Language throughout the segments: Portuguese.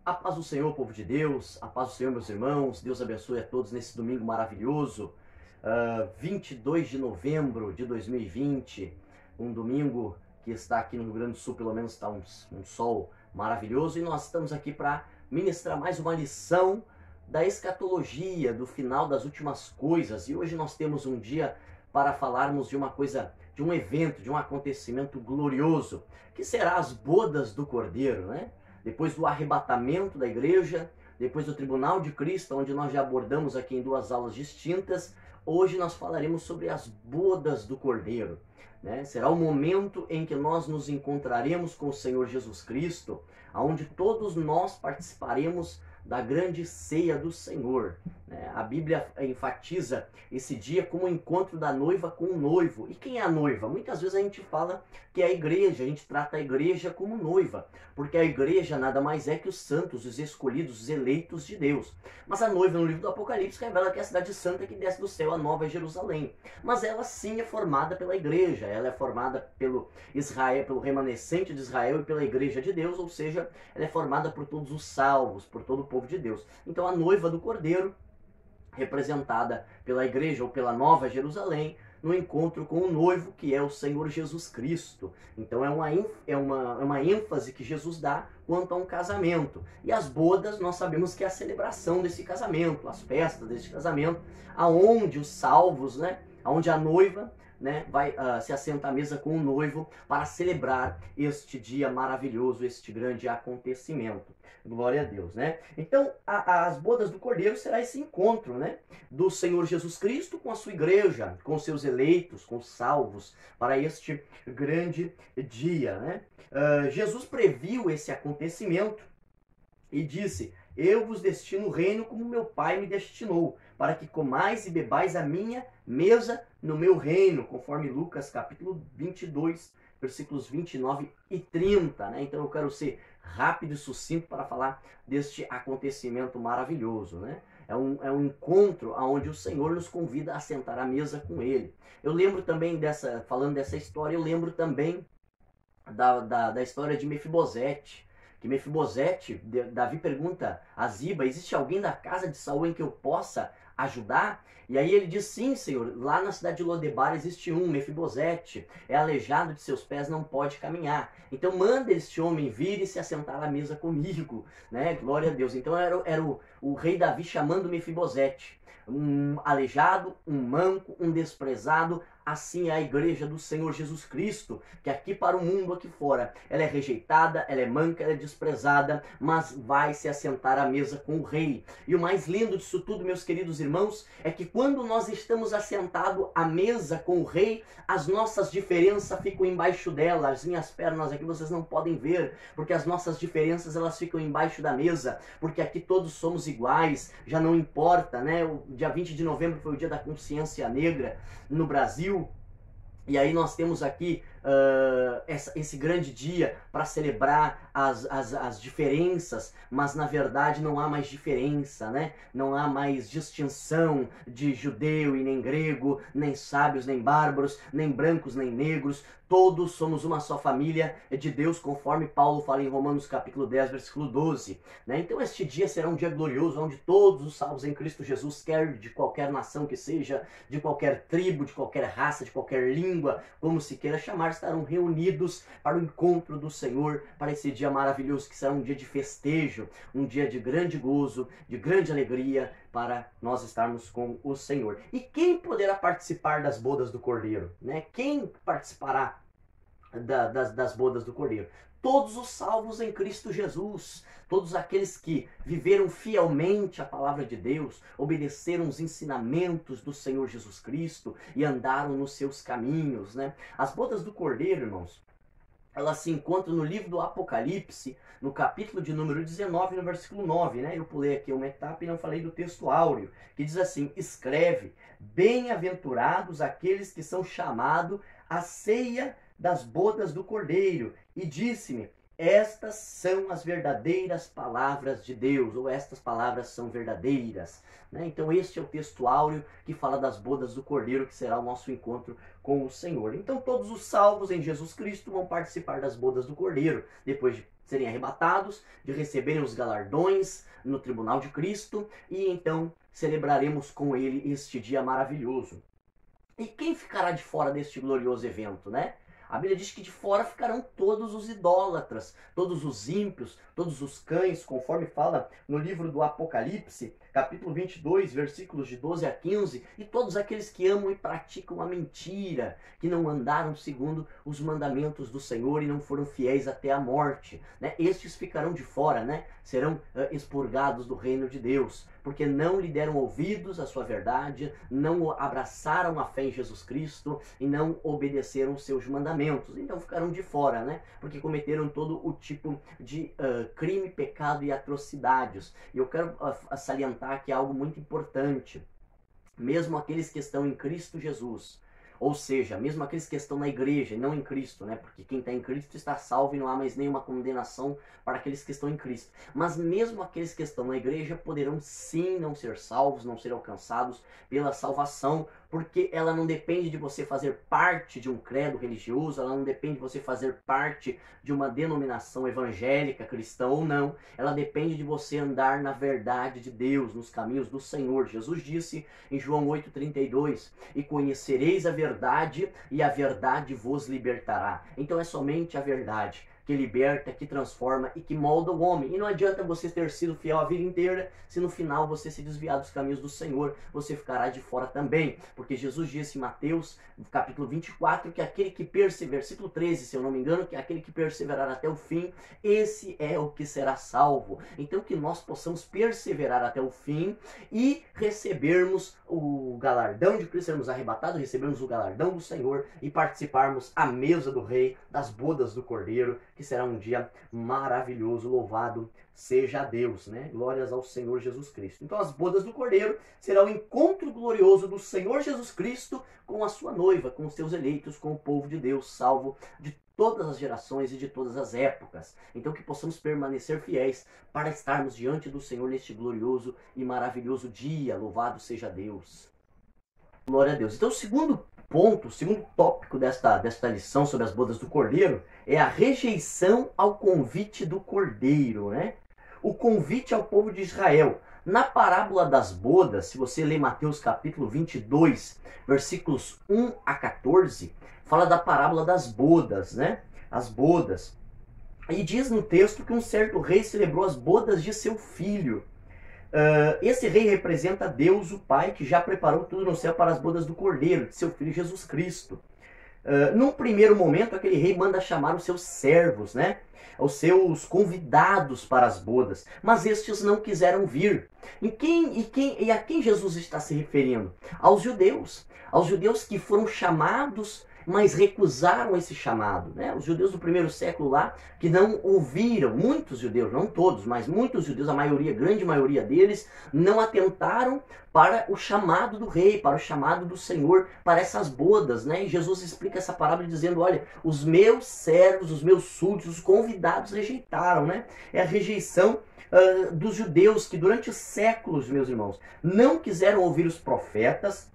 A paz do Senhor, povo de Deus, a paz do Senhor, meus irmãos. Deus abençoe a todos nesse domingo maravilhoso, 22 de novembro de 2020, um domingo que está aqui no Rio Grande do Sul, pelo menos está um sol maravilhoso, e nós estamos aqui para ministrar mais uma lição da escatologia, do final das últimas coisas. E hoje nós temos um dia para falarmos de uma coisa, de um evento, de um acontecimento glorioso, que será as bodas do Cordeiro, né? Depois do arrebatamento da igreja, depois do tribunal de Cristo, onde nós já abordamos aqui em duas aulas distintas, hoje nós falaremos sobre as bodas do Cordeiro, né? Será o momento em que nós nos encontraremos com o Senhor Jesus Cristo, onde todos nós participaremos da grande ceia do Senhor, né? A Bíblia enfatiza esse dia como o encontro da noiva com o noivo. E quem é a noiva? Muitas vezes a gente fala que é a igreja, a gente trata a igreja como noiva, porque a igreja nada mais é que os santos, os escolhidos, os eleitos de Deus. Mas a noiva, no livro do Apocalipse, revela que é a cidade santa que desce do céu, a nova Jerusalém. Mas ela sim é formada pela igreja, ela é formada pelo Israel, pelo remanescente de Israel e pela igreja de Deus, ou seja, ela é formada por todos os salvos, por todo o povo de Deus. Então a noiva do Cordeiro, representada pela igreja ou pela nova Jerusalém, no encontro com o noivo, que é o Senhor Jesus Cristo. Então é uma ênfase que Jesus dá quanto a um casamento. E as bodas, nós sabemos que é a celebração desse casamento, as festas desse casamento, aonde os salvos, né, aonde a noiva, né, vai se assentar à mesa com o noivo para celebrar este dia maravilhoso, este grande acontecimento. Glória a Deus, né? Então, as bodas do Cordeiro será esse encontro, né, do Senhor Jesus Cristo com a sua igreja, com seus eleitos, com os salvos, para este grande dia, né? Jesus previu esse acontecimento e disse: eu vos destino o reino como meu Pai me destinou, para que comais e bebais a minha mesa no meu reino, conforme Lucas capítulo 22, versículos 29 e 30, né? Então eu quero ser rápido e sucinto para falar deste acontecimento maravilhoso, né? É um encontro onde o Senhor nos convida a sentar à mesa com Ele. Eu lembro também falando dessa história, eu lembro também da história de Mefibosete. Que Mefibosete, Davi pergunta a Ziba: existe alguém da casa de Saul em que eu possa ajudar? E aí ele diz: sim, Senhor, lá na cidade de Lodebar existe um, Mefibosete, é aleijado de seus pés, não pode caminhar. Então manda este homem vir e se assentar à mesa comigo, né? Glória a Deus. Então era o rei Davi chamando Mefibosete, um aleijado, um manco, um desprezado. Assim é a igreja do Senhor Jesus Cristo, que aqui para o mundo, aqui fora, ela é rejeitada, ela é manca, ela é desprezada, mas vai se assentar à mesa com o rei. E o mais lindo disso tudo, meus queridos irmãos, é que quando nós estamos assentados à mesa com o rei, as nossas diferenças ficam embaixo dela. As minhas pernas aqui vocês não podem ver, porque as nossas diferenças elas ficam embaixo da mesa, porque aqui todos somos iguais, já não importa, né? O dia 20 de novembro foi o dia da consciência negra no Brasil. E aí nós temos aqui esse grande dia para celebrar as diferenças, mas na verdade não há mais diferença, né? Não há mais distinção de judeu e nem grego, nem sábios nem bárbaros, nem brancos nem negros. Todos somos uma só família de Deus, conforme Paulo fala em Romanos capítulo 10, versículo 12. Né? Então este dia será um dia glorioso, onde todos os salvos em Cristo Jesus, quer de qualquer nação que seja, de qualquer tribo, de qualquer raça, de qualquer língua, como se queira chamar, estarão reunidos para o encontro do Senhor, para esse dia maravilhoso, que será um dia de festejo, um dia de grande gozo, de grande alegria, para nós estarmos com o Senhor. E quem poderá participar das bodas do Cordeiro? Né? Quem participará das bodas do Cordeiro? Todos os salvos em Cristo Jesus, todos aqueles que viveram fielmente a palavra de Deus, obedeceram os ensinamentos do Senhor Jesus Cristo e andaram nos seus caminhos, né? As bodas do Cordeiro, irmãos, elas se encontram no livro do Apocalipse, no capítulo de número 19, no versículo 9, né? Eu pulei aqui uma etapa e não falei do texto áureo, que diz assim: escreve, bem-aventurados aqueles que são chamados à ceia das bodas do Cordeiro. E disse-me: estas são as verdadeiras palavras de Deus, ou estas palavras são verdadeiras. Né? Então este é o texto áureo que fala das bodas do Cordeiro, que será o nosso encontro com o Senhor. Então todos os salvos em Jesus Cristo vão participar das bodas do Cordeiro, depois de serem arrebatados, de receberem os galardões no tribunal de Cristo, e então celebraremos com ele este dia maravilhoso. E quem ficará de fora deste glorioso evento, né? A Bíblia diz que de fora ficarão todos os idólatras, todos os ímpios, todos os cães, conforme fala no livro do Apocalipse, capítulo 22, versículos de 12 a 15, e todos aqueles que amam e praticam a mentira, que não andaram segundo os mandamentos do Senhor e não foram fiéis até a morte. Né? Estes ficarão de fora, né? Serão expurgados do reino de Deus, porque não lhe deram ouvidos à sua verdade, não abraçaram a fé em Jesus Cristo e não obedeceram os seus mandamentos. Então ficaram de fora, né? Porque cometeram todo o tipo de crime, pecado e atrocidades. E eu quero salientar aqui algo muito importante. Mesmo aqueles que estão em Cristo Jesus, ou seja, mesmo aqueles que estão na igreja e não em Cristo, né? Porque quem está em Cristo está salvo e não há mais nenhuma condenação para aqueles que estão em Cristo. Mas mesmo aqueles que estão na igreja poderão sim não ser salvos, não ser alcançados pela salvação, porque ela não depende de você fazer parte de um credo religioso, ela não depende de você fazer parte de uma denominação evangélica, cristã ou não. Ela depende de você andar na verdade de Deus, nos caminhos do Senhor. Jesus disse em João 8,32, e conhecereis a verdade, e a verdade vos libertará. Então é somente a verdade que liberta, que transforma e que molda o homem. E não adianta você ter sido fiel a vida inteira, se no final você se desviar dos caminhos do Senhor, você ficará de fora também. Porque Jesus disse em Mateus, capítulo 24, que aquele que perseverar, versículo 13, se eu não me engano, que aquele que perseverar até o fim, esse é o que será salvo. Então que nós possamos perseverar até o fim e recebermos o galardão de Cristo, sermos arrebatados, recebermos o galardão do Senhor e participarmos à mesa do Rei, das bodas do Cordeiro, que será um dia maravilhoso. Louvado seja Deus, né? Glórias ao Senhor Jesus Cristo. Então as bodas do Cordeiro será o encontro glorioso do Senhor Jesus Cristo com a sua noiva, com os seus eleitos, com o povo de Deus, salvo de todas as gerações e de todas as épocas. Então que possamos permanecer fiéis para estarmos diante do Senhor neste glorioso e maravilhoso dia. Louvado seja Deus. Glória a Deus. Então o segundo ponto, o segundo tópico desta lição sobre as bodas do Cordeiro é a rejeição ao convite do Cordeiro, né? O convite ao povo de Israel. Na parábola das bodas, se você ler Mateus capítulo 22, versículos 1 a 14, fala da parábola das bodas, né? As bodas. E diz no texto que um certo rei celebrou as bodas de seu filho. Esse rei representa Deus, o Pai, que já preparou tudo no céu para as bodas do Cordeiro, de seu filho Jesus Cristo. Num primeiro momento, aquele rei manda chamar os seus servos, né? Os seus convidados para as bodas, mas estes não quiseram vir. E a quem Jesus está se referindo? Aos judeus que foram chamados, mas recusaram esse chamado, né? Os judeus do primeiro século lá, que não ouviram, muitos judeus, não todos, mas muitos judeus, a maioria, grande maioria deles, não atentaram para o chamado do rei, para o chamado do Senhor, para essas bodas, né? E Jesus explica essa parábola dizendo, olha, os meus servos, os meus súditos, os convidados rejeitaram, né? É a rejeição dos judeus que durante os séculos, meus irmãos, não quiseram ouvir os profetas,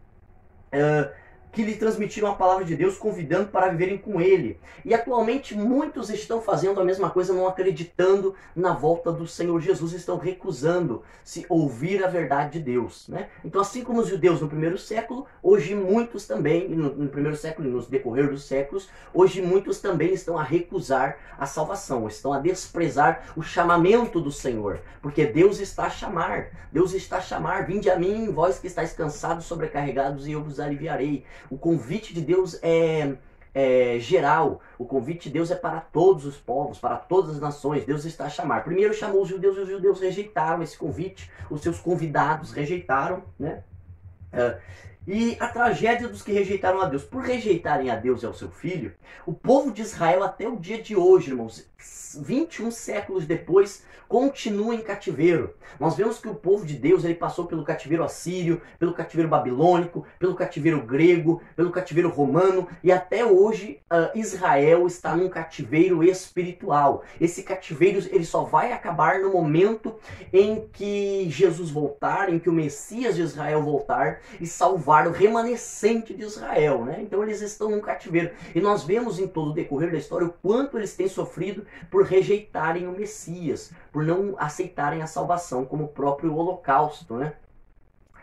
que lhe transmitiram a palavra de Deus, convidando para viverem com ele. E atualmente muitos estão fazendo a mesma coisa, não acreditando na volta do Senhor Jesus, estão recusando se ouvir a verdade de Deus, né? Então, assim como os judeus no primeiro século, hoje muitos também, no primeiro século e nos decorrer dos séculos, hoje muitos também estão a recusar a salvação, estão a desprezar o chamamento do Senhor, porque Deus está a chamar, vinde a mim, vós que estáis cansados, sobrecarregados, e eu vos aliviarei. O convite de Deus é geral, o convite de Deus é para todos os povos, para todas as nações. Deus está a chamar. Primeiro chamou os judeus e os judeus rejeitaram esse convite, os seus convidados rejeitaram, né? E a tragédia dos que rejeitaram a Deus. Por rejeitarem a Deus e ao seu Filho, o povo de Israel até o dia de hoje, irmãos, 21 séculos depois, continua em cativeiro. Nós vemos que o povo de Deus ele passou pelo cativeiro assírio, pelo cativeiro babilônico, pelo cativeiro grego, pelo cativeiro romano, e até hoje Israel está num cativeiro espiritual. Esse cativeiro ele só vai acabar no momento em que Jesus voltar, em que o Messias de Israel voltar e salvar o remanescente de Israel, né? Então eles estão num cativeiro. E nós vemos em todo o decorrer da história o quanto eles têm sofrido por rejeitarem o Messias, por não aceitarem a salvação, como o próprio Holocausto, né?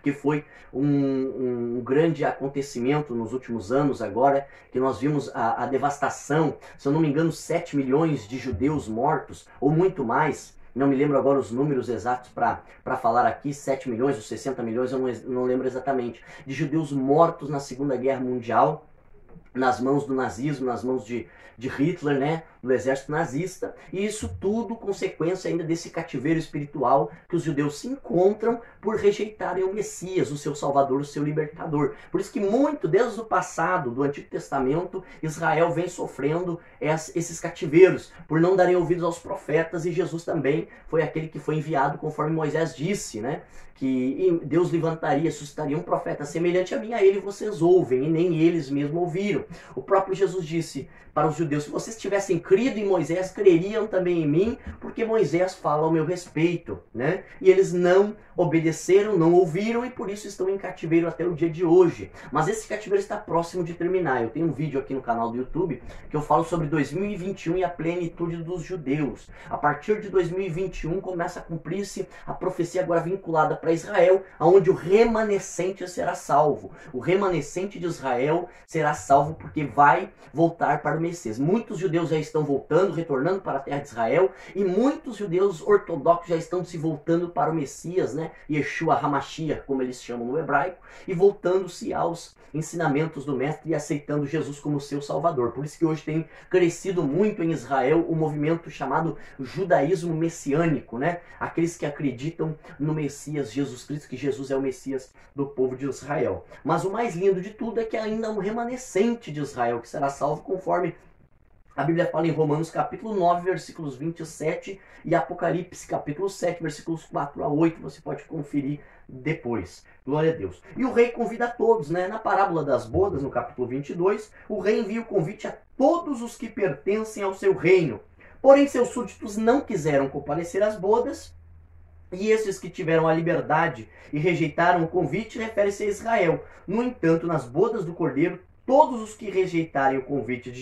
Que foi um grande acontecimento nos últimos anos agora, que nós vimos a devastação, se eu não me engano, 7 milhões de judeus mortos, ou muito mais. Não me lembro agora os números exatos para falar aqui, 7 milhões ou 60 milhões, eu não lembro exatamente, de judeus mortos na Segunda Guerra Mundial, nas mãos do nazismo, nas mãos de Hitler, né, do exército nazista, e isso tudo consequência ainda desse cativeiro espiritual que os judeus se encontram por rejeitarem o Messias, o seu Salvador, o seu Libertador. Por isso que muito, desde o passado, do Antigo Testamento, Israel vem sofrendo esses cativeiros, por não darem ouvidos aos profetas, e Jesus também foi aquele que foi enviado conforme Moisés disse, né, que Deus levantaria, suscitaria um profeta semelhante a mim, a ele vocês ouvem, e nem eles mesmos ouviram. O próprio Jesus disse para os judeus, se vocês tivessem crido em Moisés, creriam também em mim, porque Moisés fala ao meu respeito, né? E eles não obedeceram, não ouviram, e por isso estão em cativeiro até o dia de hoje. Mas esse cativeiro está próximo de terminar. Eu tenho um vídeo aqui no canal do YouTube que eu falo sobre 2021 e a plenitude dos judeus. A partir de 2021 começa a cumprir-se a profecia agora vinculada para Israel, onde o remanescente será salvo. O remanescente de Israel será salvo porque vai voltar para o Messias. Muitos judeus já estão voltando, retornando para a terra de Israel, e muitos judeus ortodoxos já estão se voltando para o Messias, né? Yeshua HaMashiach, como eles chamam no hebraico, e voltando-se aos ensinamentos do Mestre e aceitando Jesus como seu Salvador. Por isso que hoje tem crescido muito em Israel o movimento chamado judaísmo messiânico, né? Aqueles que acreditam no Messias Jesus Cristo, que Jesus é o Messias do povo de Israel. Mas o mais lindo de tudo é que ainda há um remanescente de Israel que será salvo, conforme a Bíblia fala em Romanos capítulo 9, versículos 27 e Apocalipse capítulo 7, versículos 4 a 8, você pode conferir depois. Glória a Deus. E o rei convida a todos, né? Na parábola das bodas, no capítulo 22, o rei envia o convite a todos os que pertencem ao seu reino. Porém, seus súditos não quiseram comparecer às bodas, e esses que tiveram a liberdade e rejeitaram o convite refere-se a Israel. No entanto, nas bodas do Cordeiro, todos os que rejeitarem o convite de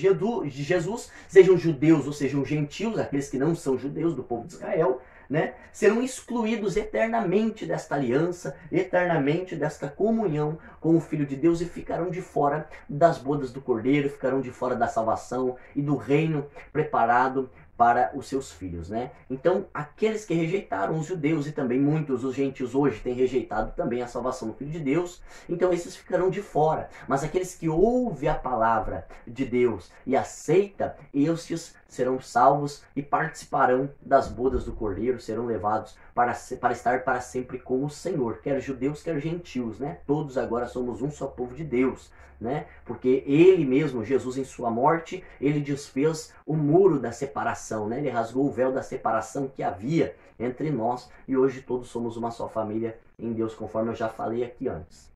Jesus, sejam judeus ou sejam gentios, aqueles que não são judeus do povo de Israel, né, serão excluídos eternamente desta aliança, eternamente desta comunhão com o Filho de Deus, e ficarão de fora das bodas do Cordeiro, ficarão de fora da salvação e do reino preparado para os seus filhos, né? Então, aqueles que rejeitaram, os judeus e também muitos, os gentios hoje têm rejeitado também a salvação do Filho de Deus, então esses ficarão de fora. Mas aqueles que ouvem a palavra de Deus e aceita, estes serão salvos e participarão das bodas do Cordeiro, serão levados para estar para sempre com o Senhor, quer judeus, quer gentios, né? Todos agora somos um só povo de Deus, né? Porque ele mesmo, Jesus, em sua morte, ele desfez o muro da separação, né? Ele rasgou o véu da separação que havia entre nós, e hoje todos somos uma só família em Deus, conforme eu já falei aqui antes.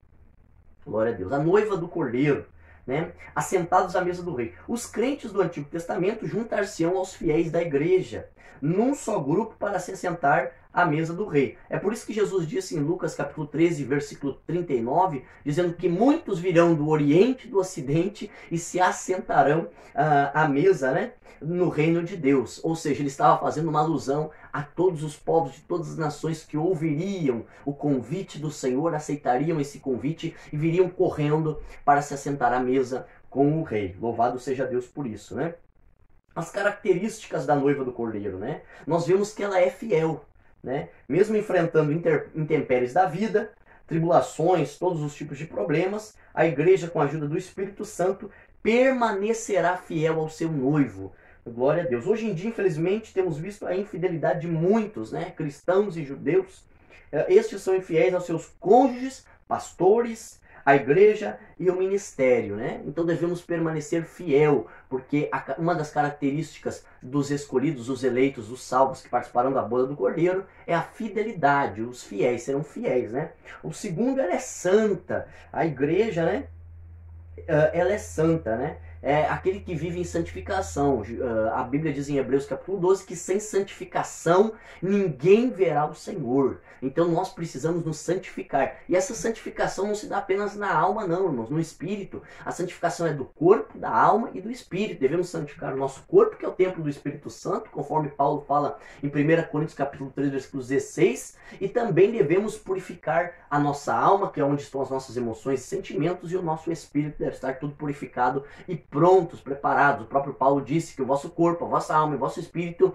Glória a Deus. A noiva do Cordeiro, né? Assentados à mesa do rei. Os crentes do Antigo Testamento juntar-se-ão aos fiéis da igreja, num só grupo, para se assentar à mesa do rei. É por isso que Jesus disse em Lucas capítulo 13, versículo 39, dizendo que muitos virão do Oriente e do Ocidente e se assentarão à mesa, né, no reino de Deus. Ou seja, ele estava fazendo uma alusão a todos os povos de todas as nações que ouviriam o convite do Senhor, aceitariam esse convite e viriam correndo para se assentar à mesa com o rei. Louvado seja Deus por isso, né? As características da noiva do Cordeiro, né? Nós vemos que ela é fiel, né? Mesmo enfrentando intempéries da vida, tribulações, todos os tipos de problemas, a igreja, com a ajuda do Espírito Santo, permanecerá fiel ao seu noivo. Glória a Deus. Hoje em dia, infelizmente, temos visto a infidelidade de muitos, né? Cristãos e judeus. Estes são infiéis aos seus cônjuges, pastores, a igreja e o ministério, né? Então devemos permanecer fiel, porque uma das características dos escolhidos, os eleitos, os salvos que participaram da boda do Cordeiro é a fidelidade. Os fiéis serão fiéis, né? O segundo, ela é santa. A igreja, né? Ela é santa, né? É aquele que vive em santificação. A Bíblia diz em Hebreus capítulo 12 que sem santificação ninguém verá o Senhor. Então nós precisamos nos santificar. E essa santificação não se dá apenas na alma, não, irmãos, no espírito. A santificação é do corpo, da alma e do espírito. Devemos santificar o nosso corpo, que é o templo do Espírito Santo, conforme Paulo fala em 1 Coríntios capítulo 3, versículo 16. E também devemos purificar a nossa alma, que é onde estão as nossas emoções e sentimentos, e o nosso espírito deve estar tudo purificado e prontos, preparados. O próprio Paulo disse que o vosso corpo, a vossa alma e o vosso espírito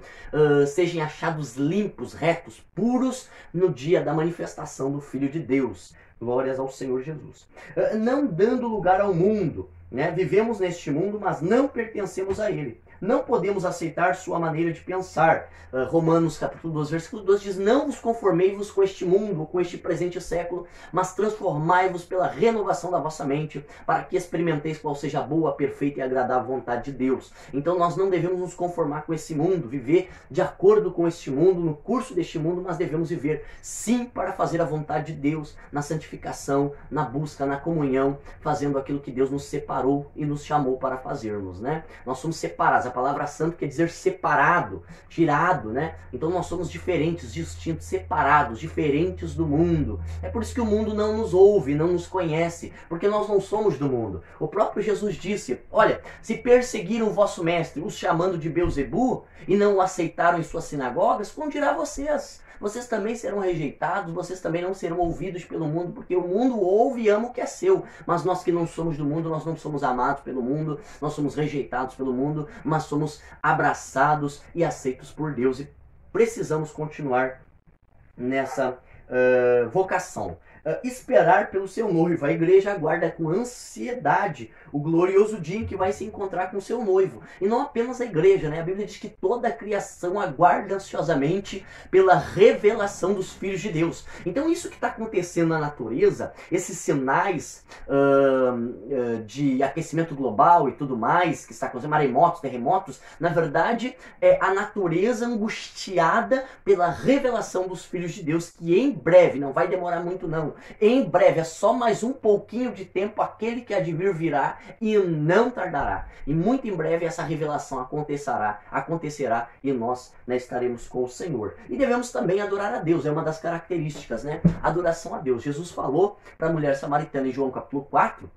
sejam achados limpos, retos, puros no dia da manifestação do Filho de Deus. Glórias ao Senhor Jesus. Não dando lugar ao mundo, né? Vivemos neste mundo, mas não pertencemos a ele. Não podemos aceitar sua maneira de pensar. Romanos capítulo 12, versículo 12 diz: não vos conformei-vos com este mundo, com este presente século, mas transformai-vos pela renovação da vossa mente, para que experimenteis qual seja a boa, perfeita e agradável vontade de Deus. Então nós não devemos nos conformar com esse mundo, viver de acordo com este mundo, no curso deste mundo, mas devemos viver sim para fazer a vontade de Deus, na santificação, na busca, na comunhão, fazendo aquilo que Deus nos separou e nos chamou para fazermos, né? Nós somos separados. A palavra santo quer dizer separado, tirado, né? Então nós somos diferentes, distintos, separados, diferentes do mundo. É por isso que o mundo não nos ouve, não nos conhece, porque nós não somos do mundo. O próprio Jesus disse: olha, se perseguiram o vosso mestre, os chamando de Beelzebu, e não o aceitaram em suas sinagogas, como dirá vocês? Vocês também serão rejeitados, vocês também não serão ouvidos pelo mundo, porque o mundo ouve e ama o que é seu. Mas nós que não somos do mundo, nós não somos amados pelo mundo, nós somos rejeitados pelo mundo, mas somos abraçados e aceitos por Deus. E precisamos continuar nessa vocação. Esperar pelo seu noivo. A igreja aguarda com ansiedade o glorioso dia em que vai se encontrar com o seu noivo. E não apenas a igreja, né? A Bíblia diz que toda a criação aguarda ansiosamente pela revelação dos filhos de Deus. Então isso que está acontecendo na natureza, esses sinais de aquecimento global e tudo mais, que está acontecendo, maremotos, terremotos, na verdade é a natureza angustiada pela revelação dos filhos de Deus, que em breve, não vai demorar muito não, em breve, é só mais um pouquinho de tempo, aquele que há de vir virá e não tardará. E muito em breve essa revelação acontecerá e nós, né, estaremos com o Senhor. E devemos também adorar a Deus, é uma das características, né? Adoração a Deus. Jesus falou para a mulher samaritana em João capítulo 4,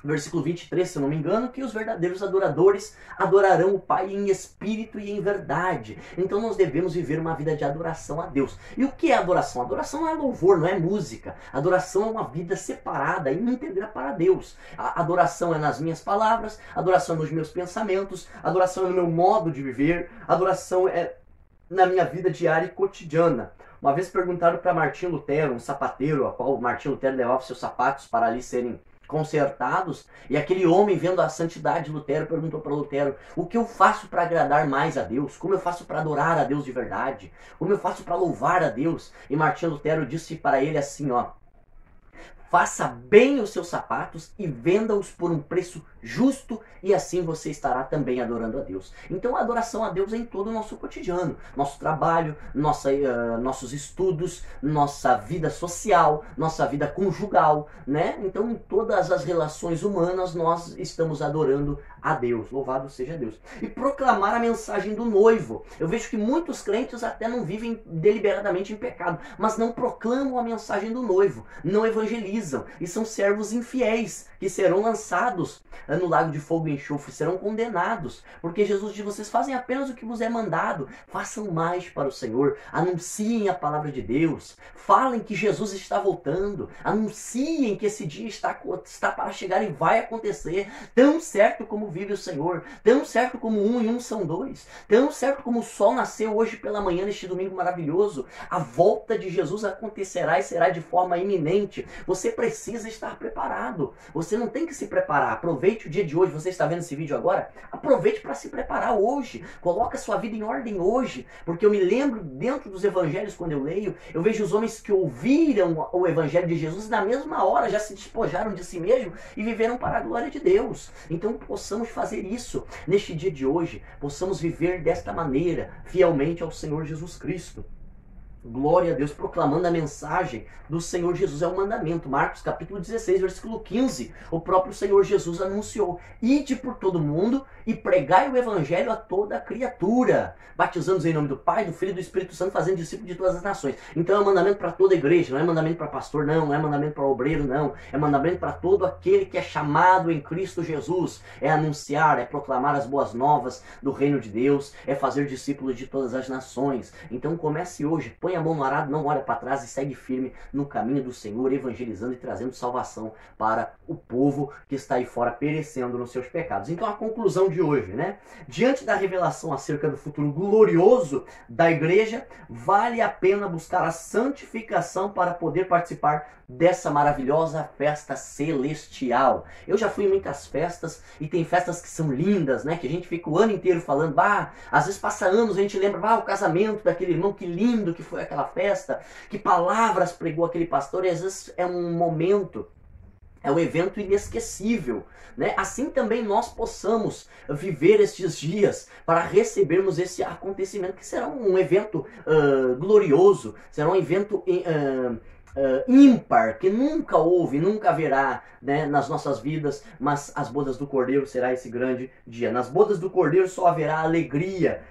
versículo 23, se eu não me engano, que os verdadeiros adoradores adorarão o Pai em espírito e em verdade. Então nós devemos viver uma vida de adoração a Deus. E o que é adoração? Adoração não é louvor, não é música. Adoração é uma vida separada, íntegra para Deus. A adoração é nas minhas palavras, adoração é nos meus pensamentos, adoração é no meu modo de viver, adoração é na minha vida diária e cotidiana. Uma vez perguntaram para Martinho Lutero, um sapateiro, a qual Martinho Lutero levava seus sapatos para ali serem consertados, e aquele homem, vendo a santidade de Lutero, perguntou para Lutero: o que eu faço para agradar mais a Deus? Como eu faço para adorar a Deus de verdade? Como eu faço para louvar a Deus? E Martinho Lutero disse para ele assim, ó: faça bem os seus sapatos e venda-os por um preço justo, e assim você estará também adorando a Deus. Então a adoração a Deus é em todo o nosso cotidiano, nosso trabalho, nossos estudos, nossa vida social, nossa vida conjugal, né? Então em todas as relações humanas nós estamos adorando a Deus. Louvado seja Deus. E proclamar a mensagem do noivo. Eu vejo que muitos crentes até não vivem deliberadamente em pecado, mas não proclamam a mensagem do noivo, não evangelizam, e são servos infiéis que serão lançados no lago de fogo e enxofre, serão condenados, porque Jesus diz: vocês fazem apenas o que vos é mandado, façam mais para o Senhor, anunciem a palavra de Deus, falem que Jesus está voltando, anunciem que esse dia está para chegar e vai acontecer, tão certo como vive o Senhor, tão certo como 1 e 1 são 2, tão certo como o sol nasceu hoje pela manhã neste domingo maravilhoso, a volta de Jesus acontecerá e será de forma iminente. Você você precisa estar preparado. Você não tem que se preparar. Aproveite o dia de hoje. Você está vendo esse vídeo agora? Aproveite para se preparar hoje. Coloque a sua vida em ordem hoje. Porque eu me lembro, dentro dos evangelhos, quando eu leio, eu vejo os homens que ouviram o evangelho de Jesus e na mesma hora já se despojaram de si mesmo e viveram para a glória de Deus. Então possamos fazer isso neste dia de hoje. Possamos viver desta maneira, fielmente ao Senhor Jesus Cristo. Glória a Deus, proclamando a mensagem do Senhor Jesus. É um mandamento. Marcos capítulo 16, versículo 15. O próprio Senhor Jesus anunciou: ide por todo mundo e pregai o evangelho a toda criatura, batizando-os em nome do Pai, do Filho e do Espírito Santo, fazendo discípulos de todas as nações. Então é um mandamento para toda a igreja, não é mandamento para pastor, não é mandamento para obreiro, não. É mandamento para todo aquele que é chamado em Cristo Jesus. É anunciar, é proclamar as boas novas do reino de Deus, é fazer discípulos de todas as nações. Então comece hoje, põe a mão no arado, não olha para trás e segue firme no caminho do Senhor, evangelizando e trazendo salvação para o povo que está aí fora perecendo nos seus pecados. Então a conclusão de hoje, né? Diante da revelação acerca do futuro glorioso da igreja, vale a pena buscar a santificação para poder participar dessa maravilhosa festa celestial. Eu já fui em muitas festas e tem festas que são lindas, né? Que a gente fica o ano inteiro falando, às vezes passa anos a gente lembra, o casamento daquele irmão, que lindo que foi aquela festa, que palavras pregou aquele pastor, e às vezes é um momento, é um evento inesquecível, né? Assim também nós possamos viver estes dias para recebermos esse acontecimento, que será um evento glorioso, será um evento ímpar, que nunca houve, nunca haverá, né, nas nossas vidas, mas as bodas do Cordeiro será esse grande dia. Nas bodas do Cordeiro só haverá alegria,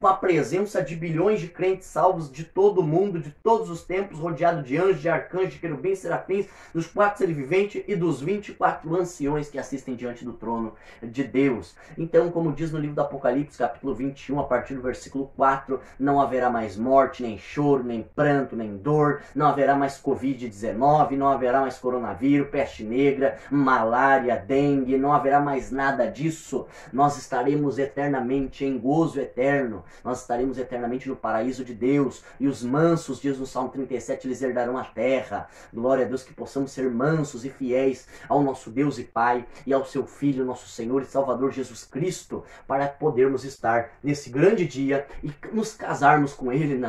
com a presença de bilhões de crentes salvos de todo o mundo, de todos os tempos, rodeado de anjos, de arcanjos, de querubins, serafins, dos 4 seres viventes e dos 24 anciões que assistem diante do trono de Deus. Então, como diz no livro do Apocalipse, capítulo 21, a partir do versículo 4, não haverá mais morte, nem choro, nem pranto, nem dor, não haverá mais Covid-19, não haverá mais coronavírus, peste negra, malária, dengue, não haverá mais nada disso. Nós estaremos eternamente em gozo eterno. Nós estaremos eternamente no paraíso de Deus. E os mansos, diz no Salmo 37, eles herdarão a terra. Glória a Deus, que possamos ser mansos e fiéis ao nosso Deus e Pai e ao seu Filho, nosso Senhor e Salvador Jesus Cristo, para podermos estar nesse grande dia e nos casarmos com Ele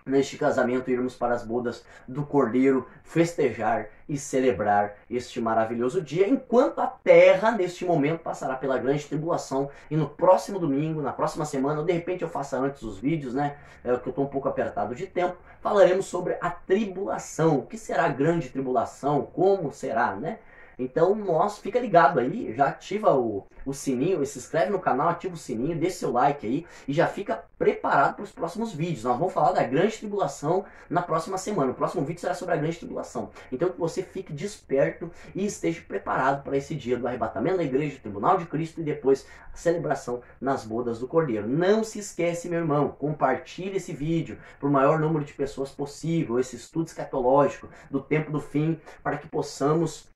neste casamento, irmos para as bodas do Cordeiro, festejar e celebrar este maravilhoso dia, enquanto a terra, neste momento, passará pela grande tribulação. E no próximo domingo, na próxima semana, ou de repente eu faça antes os vídeos, né? Que eu estou um pouco apertado de tempo, falaremos sobre a tribulação. O que será a grande tribulação? Como será, né? Então, fica ligado aí, já ativa o sininho, se inscreve no canal, ativa o sininho, deixa seu like aí e já fica preparado para os próximos vídeos. Nós vamos falar da grande tribulação na próxima semana. O próximo vídeo será sobre a grande tribulação. Então, que você fique desperto e esteja preparado para esse dia do arrebatamento da igreja, do tribunal de Cristo e depois a celebração nas bodas do Cordeiro. Não se esquece, meu irmão, compartilhe esse vídeo para o maior número de pessoas possível, esse estudo escatológico do tempo do fim, para que possamos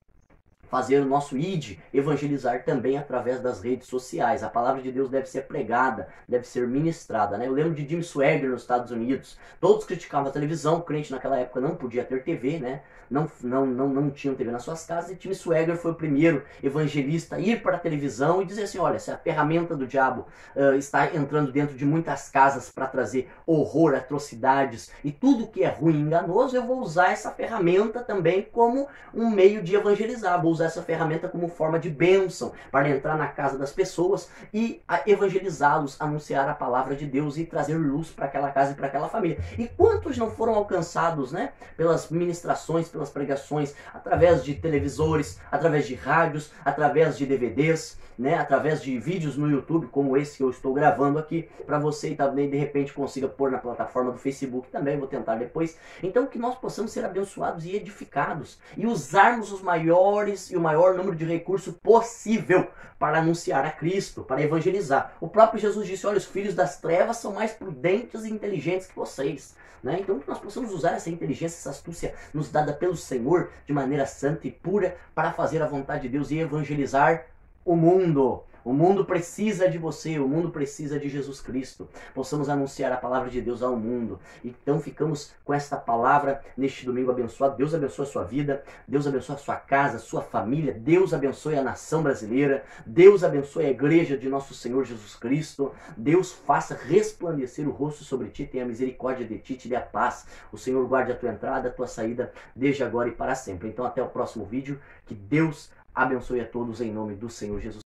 fazer o nosso ID, evangelizar também através das redes sociais. A palavra de Deus deve ser pregada, deve ser ministrada, né? Eu lembro de Jim Swaggart nos Estados Unidos. Todos criticavam a televisão, o crente naquela época não podia ter TV, né? Não tinham TV nas suas casas, e Jim Swaggart foi o primeiro evangelista a ir para a televisão e dizer assim, olha, se a ferramenta do diabo está entrando dentro de muitas casas para trazer horror, atrocidades e tudo que é ruim e enganoso, eu vou usar essa ferramenta também como um meio de evangelizar, vou usar essa ferramenta como forma de bênção para entrar na casa das pessoas e evangelizá-los, anunciar a palavra de Deus e trazer luz para aquela casa e para aquela família. E quantos não foram alcançados, né, pelas ministrações, pelas pregações, através de televisores, através de rádios, através de DVDs, né, através de vídeos no YouTube, como esse que eu estou gravando aqui, para você e também de repente consiga pôr na plataforma do Facebook também, vou tentar depois. Então que nós possamos ser abençoados e edificados e usarmos os maiores e o maior número de recursos possível para anunciar a Cristo, para evangelizar. O próprio Jesus disse, olha, os filhos das trevas são mais prudentes e inteligentes que vocês. Né? Então que nós possamos usar essa inteligência, essa astúcia nos dada pelo Senhor de maneira santa e pura para fazer a vontade de Deus e evangelizar o mundo. O mundo precisa de você, o mundo precisa de Jesus Cristo. Possamos anunciar a palavra de Deus ao mundo. Então ficamos com esta palavra neste domingo abençoado. Deus abençoe a sua vida, Deus abençoe a sua casa, a sua família, Deus abençoe a nação brasileira, Deus abençoe a igreja de nosso Senhor Jesus Cristo. Deus faça resplandecer o rosto sobre ti, tenha misericórdia de ti, te dê a paz. O Senhor guarde a tua entrada, a tua saída, desde agora e para sempre. Então até o próximo vídeo. Que Deus abençoe a todos em nome do Senhor Jesus.